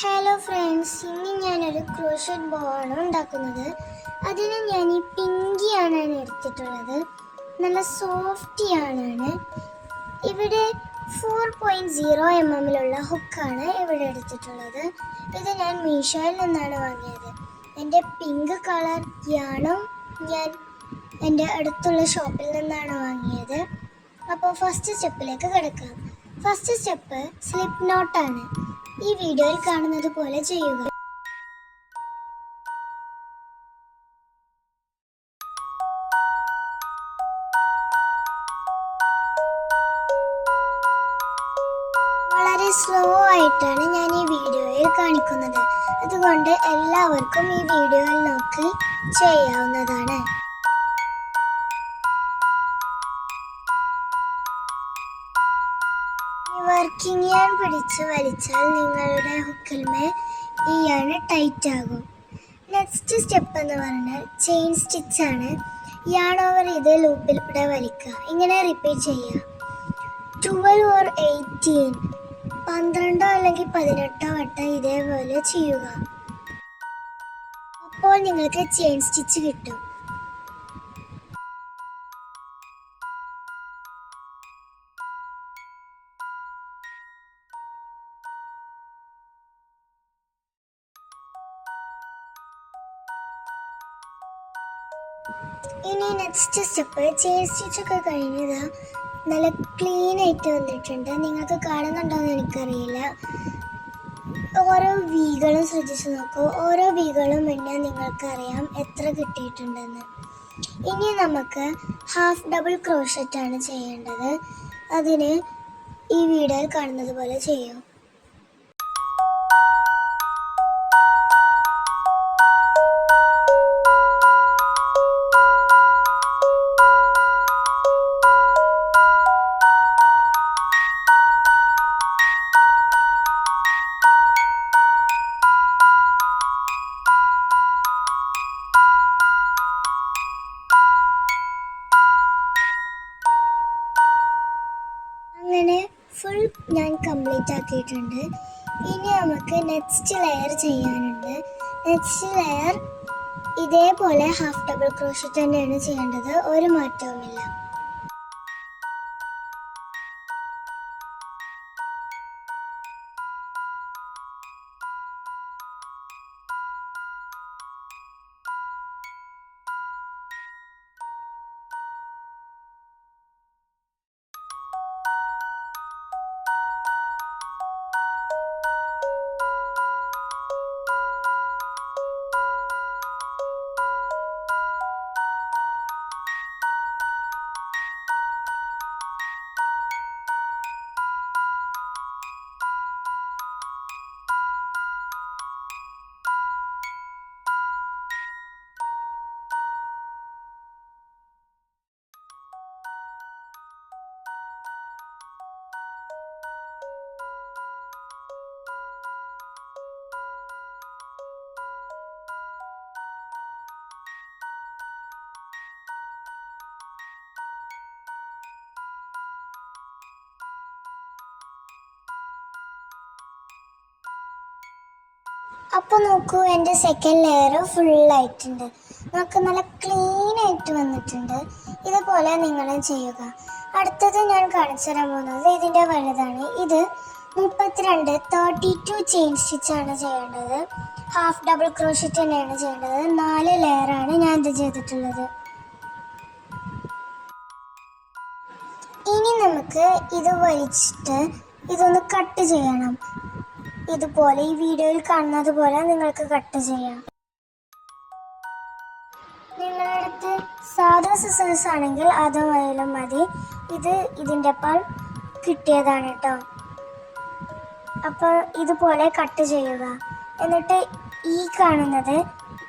Hello friends, ഇന്ന് ഞാനൊരു crochet ബോ ആണ് ഉണ്ടാക്കുന്നത്. അതിന് ഞാൻ ഈ പിങ്കിയാണ് എടുത്തിട്ടുള്ളത്. നല്ല സോഫ്റ്റിയാണ്. ഇവിടെ 4.0 mm ഹുക്കാണ് ഇവിടെ എടുത്തിട്ടുള്ളത്. ഇത് ഞാൻ മീഷോയിൽ നിന്നാണ് വാങ്ങിയത്. എൻ്റെ പിങ്ക് കളർ യാണും ഞാൻ എൻ്റെ അടുത്തുള്ള ഷോപ്പിൽ നിന്നാണ് വാങ്ങിയത്. അപ്പോൾ ഫസ്റ്റ് സ്റ്റെപ്പിലേക്ക് കിടക്കാം. ഫസ്റ്റ് സ്റ്റെപ്പ് സ്ലിപ്പ് നോട്ടാണ്. ഈ വീഡിയോയിൽ കാണുന്നത് പോലെ ചെയ്യുക. വളരെ സ്ലോ ആയിട്ടാണ് ഞാൻ ഈ വീഡിയോയിൽ കാണിക്കുന്നത്. അതുകൊണ്ട് എല്ലാവർക്കും ഈ വീഡിയോയിൽ നോക്കി ചെയ്യാവുന്നതാണ്. വർക്കിംഗ് യാൺ പിടിച്ച് വലിച്ചാൽ നിങ്ങളുടെ ഹുക്കിൽമേ ഈ യാണ് ടൈറ്റ് ആകും. നെക്സ്റ്റ് സ്റ്റെപ്പ് എന്ന് പറഞ്ഞാൽ ചെയിൻ സ്റ്റിച്ച് ആണ്. യാൺ ഓവർ ഇത് ലൂപ്പിലൂടെ വലിക്കുക. ഇങ്ങനെ റിപ്പീറ്റ് ചെയ്യുക. 12 or 18 12 അല്ലെങ്കിൽ 18 വട്ടം ഇതേപോലെ ചെയ്യുക. അപ്പോൾ നിങ്ങൾക്ക് ചെയിൻ സ്റ്റിച്ച് കിട്ടും. ഇനി നെക്സ്റ്റ് സ്റ്റെപ്പ് ചെയിൻ സ്റ്റിച്ചൊക്കെ കഴിഞ്ഞതാ നല്ല ക്ലീൻ ആയിട്ട് വന്നിട്ടുണ്ട്. നിങ്ങൾക്ക് കാണുന്നുണ്ടോയെന്ന് എനിക്കറിയില്ല. ഓരോ വീകളും ശ്രദ്ധിച്ച് നോക്കൂ. ഓരോ വീകളും എണ്ണാൻ നിങ്ങൾക്കറിയാം എത്ര കിട്ടിയിട്ടുണ്ടെന്ന്. ഇനി നമുക്ക് ഹാഫ് ഡബിൾ ക്രോഷറ്റ് ആണ് ചെയ്യേണ്ടത്. അതിന് ഈ വീഡിയോയിൽ കാണുന്നത് പോലെ ചെയ്യും. അങ്ങനെ ഫുൾ ഞാൻ കംപ്ലീറ്റ് ആക്കിയിട്ടുണ്ട്. ഇനി നമുക്ക് നെക്സ്റ്റ് ലെയർ ചെയ്യാനുണ്ട്. നെക്സ്റ്റ് ലെയർ ഇതേപോലെ ഹാഫ് ഡബിൾ ക്രോഷറ്റ് തന്നെയാണ് ചെയ്യേണ്ടത്. ഒരു മാറ്റവുമില്ല. അപ്പോൾ നോക്കൂ, എൻ്റെ സെക്കൻഡ് ലെയർ ഫുള്ളായിട്ടുണ്ട്. നമുക്ക് നല്ല ക്ലീൻ ആയിട്ട് വന്നിട്ടുണ്ട്. ഇതുപോലെ നിങ്ങളും ചെയ്യുക. അടുത്തത് ഞാൻ കാണിച്ചു തരാൻ പോകുന്നത് ഇതിൻ്റെ വലുതാണ്. ഇത് 32 ചെയിൻ സ്റ്റിച്ചാണ് ചെയ്യേണ്ടത്. ഹാഫ് ഡബിൾ ക്രോഷറ്റ് തന്നെയാണ് ചെയ്യേണ്ടത്. 4 ലെയറാണ് ഞാൻ ഇത് ചെയ്തിട്ടുള്ളത്. ഇനി നമുക്ക് ഇത് വലിച്ചിട്ട് ഇതൊന്ന് കട്ട് ചെയ്യണം. ഇതുപോലെ ഈ വീഡിയോയിൽ കാണുന്നത് പോലെ നിങ്ങൾക്ക് കട്ട് ചെയ്യാം. നിങ്ങളുടെ അടുത്ത് സാധാ സിസേഴ്സ് ആണെങ്കിൽ അതുമായാലും മതി. ഇത് ഇതിൻ്റെ ഒപ്പം കിട്ടിയതാണ് കേട്ടോ. അപ്പോൾ ഇതുപോലെ കട്ട് ചെയ്യുക. എന്നിട്ട് ഈ കാണുന്നത്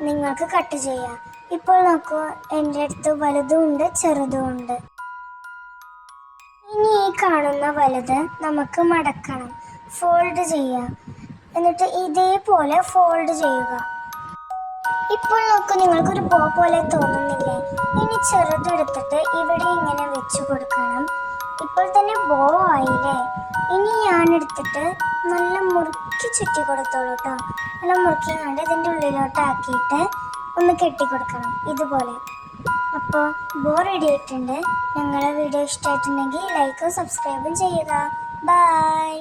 നിങ്ങൾക്ക് കട്ട് ചെയ്യാം. ഇപ്പോൾ നോക്കൂ, എൻ്റെ അടുത്ത് വലുതും ഉണ്ട് ചെറുതും ഉണ്ട്. ഇനി ഈ കാണുന്ന വലുത് നമുക്ക് മടക്കണം, ഫോൾഡ് ചെയ്യാം. എന്നിട്ട് ഇതേപോലെ ഫോൾഡ് ചെയ്യുക. ഇപ്പോൾ നോക്കൂ, നിങ്ങൾക്കൊരു ബോ പോലെ തോന്നുന്നില്ലേ? ഇനി ചെറുതെടുത്തിട്ട് ഇവിടെ ഇങ്ങനെ വെച്ച് കൊടുക്കണം. ഇപ്പോൾ തന്നെ ബോ ആയില്ലേ. ഇനി ഞാൻ എടുത്തിട്ട് നല്ല മുറുക്കി ചുറ്റി കൊടുത്തോളൂ കേട്ടോ. നല്ല മുറുക്കി കണ്ട് ഇതിൻ്റെ ഉള്ളിലോട്ടാക്കിയിട്ട് ഒന്ന് കെട്ടിക്കൊടുക്കണം ഇതുപോലെ. അപ്പോൾ ബോ റെഡി ആയിട്ടുണ്ട്. ഞങ്ങളുടെ വീഡിയോ ഇഷ്ടമായിട്ടുണ്ടെങ്കിൽ ലൈക്കും സബ്സ്ക്രൈബും ചെയ്യുക. ബൈ.